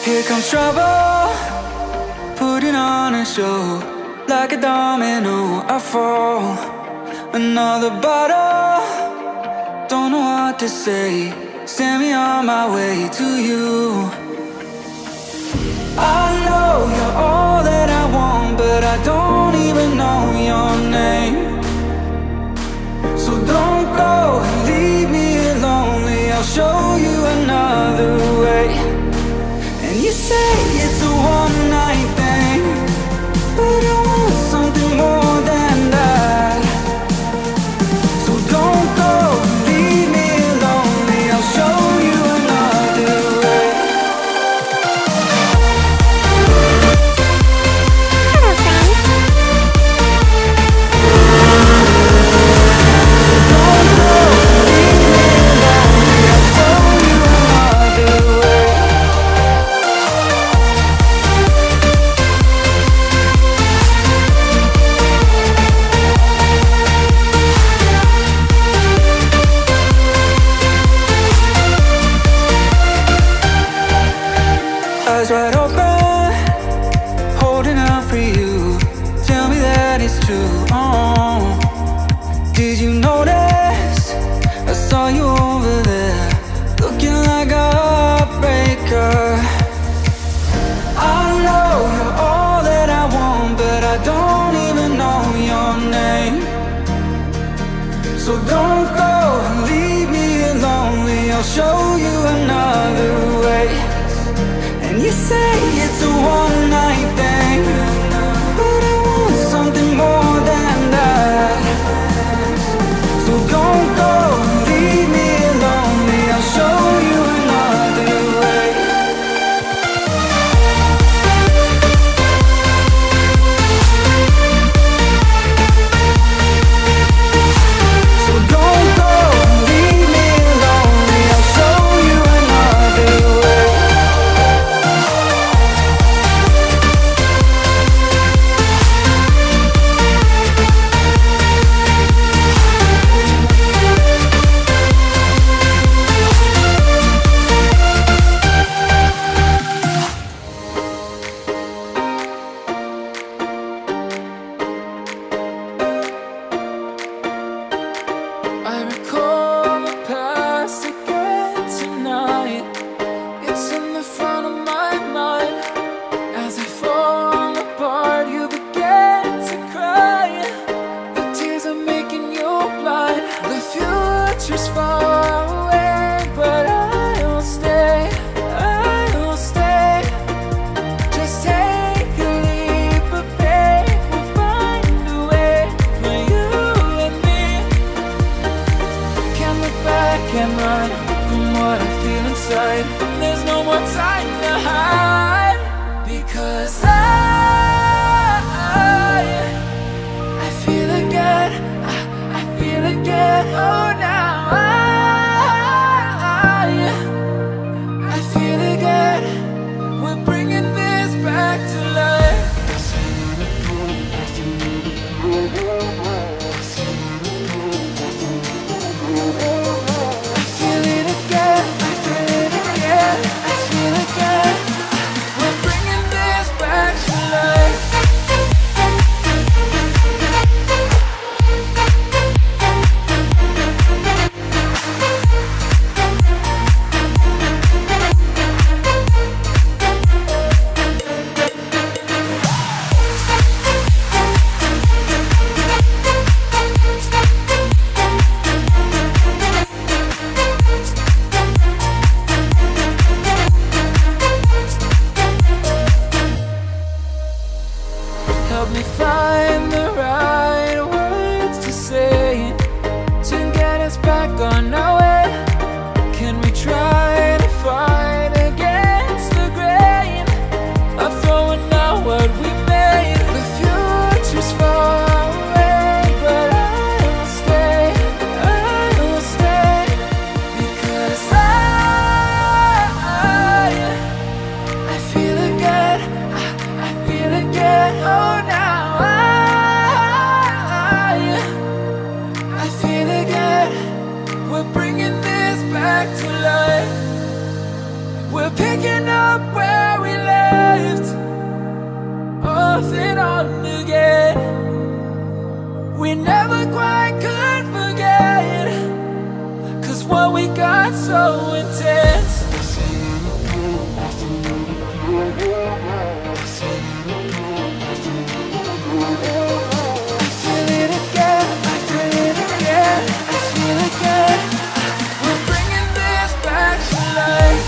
Here comes trouble, putting on a show. Like a domino, I fall. Another bottle, don't know what to say. Send me on my way to you. I know you're all that I want, but I don't even know your name. So don't go and leave me lonely, I'll show you another way. And you say it's a one-night thing, but I want something more than that. So don't go and leave me lonely, I'll show you another way. Eyes wide open, holding out for you. Tell me that it's true. Oh, did you notice? I saw you over there, looking like a heartbreaker. I know you're all that I want, but I don't even know your name. So don't go and leave me lonely, I'll show you another way. And you say it's a one-night thing, but I want something more than that. So don't go and leave me lonely, I'll show you another way. So don't go and leave me lonely, I'll show you another way. I recall the past again tonight. It's in the front of my mind. As I fall apart, you begin to cry. The tears are making you blind. The future's far away, but I'll stay, I'll stay. Just take a leap of faith, we'll find a way for you and me. Can't look back and run from what I feel inside. There's no more time to hide, because I feel again, I feel again. Oh, now I feel again. We're bringing this back to life. I feel it again, I feel it again, I feel again. We're bringing this back to life. Help me find the right words to say to get us back on our way. Can we try to fight against the grain of throwing out what we made? The future's far away, but I'll stay, I'll stay. Because I feel again, I feel again. Oh, now I feel again. We're bringing this back to life. We're picking up where we nothing on again. We never quite could forget, 'cause what we got so intense. I feel it again, I feel it again, I feel it again. We're bringing this back to life.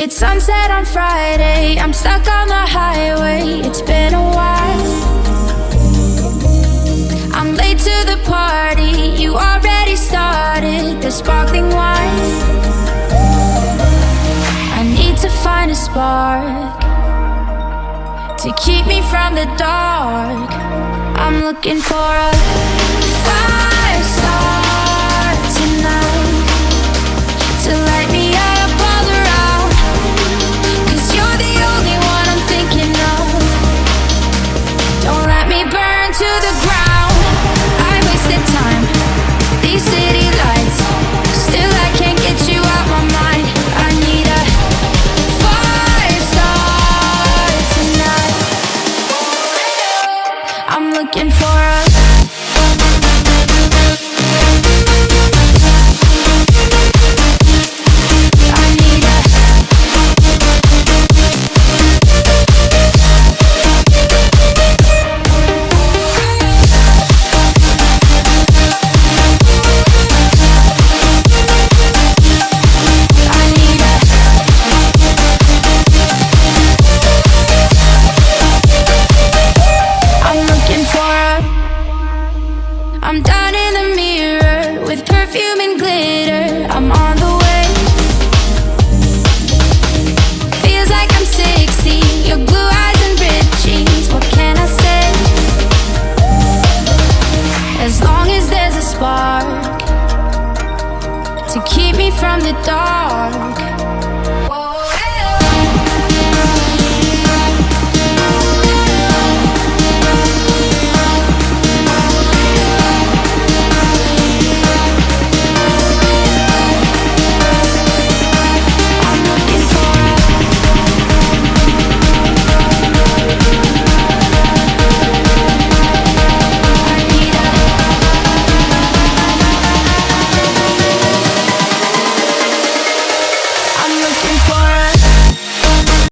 It's sunset on Friday, I'm stuck on the highway. It's been a while. I'm late to the party, you already started the sparkling wine. I need to find a spark to keep me from the dark. I'm looking for a fire.